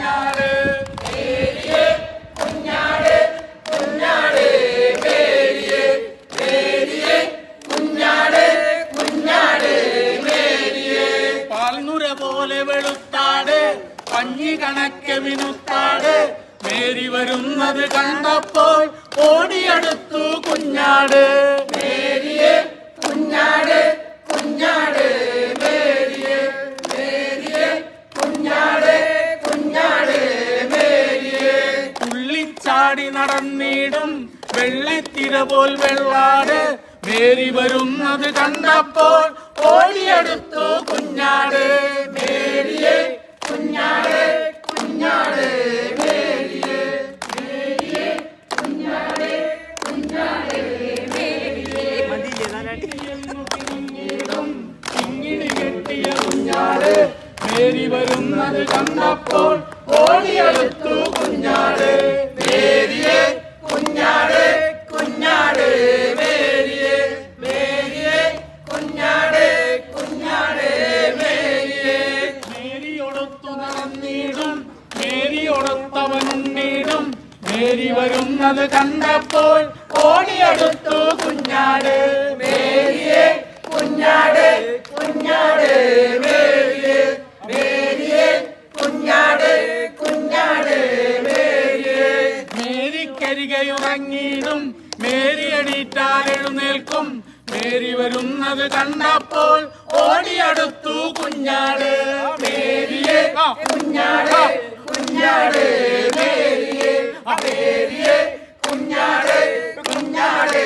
കുഞ്ഞാട് മേരിയെ കുഞ്ഞാട് കുഞ്ഞാട് മേരിയെ മേരിയെ കുഞ്ഞാട് കുഞ്ഞാട് മേരിയെ പാൽനുര പോലെ വെളുത്താട് പഞ്ഞി കണക്കെ മിനുത്താട് മേരി വരുന്നത് കണ്ടപ്പോൾ ഓടിയടുത്തു കുഞ്ഞാട് മേരിയെ കുഞ്ഞാട് കുഞ്ഞാട് മേരിയെ മേരിയെ കുഞ്ഞാട് കുഞ്ഞാട് മേരിയെ തുള്ളിച്ചാടി നടന്നിടും വെള്ളിത്തിര പോൽ വെള്ളാട് മേരി വരുന്നത് കണ്ടപ്പോൾ ഓടിയടുത്തു കുഞ്ഞാട് മേരിയെ കുഞ്ഞാട് കുഞ്ഞാട് മേരിയെ മേരിയെ കുഞ്ഞാട് കുഞ്ഞാട് മേരിയെ ഇങ്ങിണി കെട്ടിയ കുഞ്ഞാട് മേരി വരുന്നത് കണ്ടപ്പോൾ ഓടിയടുത്തു കുഞ്ഞാട് മേരിയെ കുഞ്ഞാട് കുഞ്ഞാട് മേരിയെ മേരിയെ കുഞ്ഞാട് കുഞ്ഞാട് മേരിയെ മേരിയൊടൊത്തു നടന്നിടും മേരിയൊടൊത്തവനുണ്ടിടും മേരി വരുന്നത് കണ്ടപ്പോൾ ഓടിയടുത്തു കുഞ്ഞാട് മേരിയെ കുഞ്ഞാട് കുഞ്ഞാട് മേരിയെ മേരിയെ കുഞ്ഞാട് കുഞ്ഞാട് മേരിയെ മേരിക്കരികയുറങ്ങിയിടും മേരി എണീറ്റാൽ എഴുന്നേൽക്കും മേരി വരുന്നത് കണ്ടപ്പോൾ ഓടിയടുത്തു കുഞ്ഞാട് മേരിയെ കുഞ്ഞാട് കുഞ്ഞാട് മേരിയെ മേരിയെ കുഞ്ഞാട് കുഞ്ഞാട്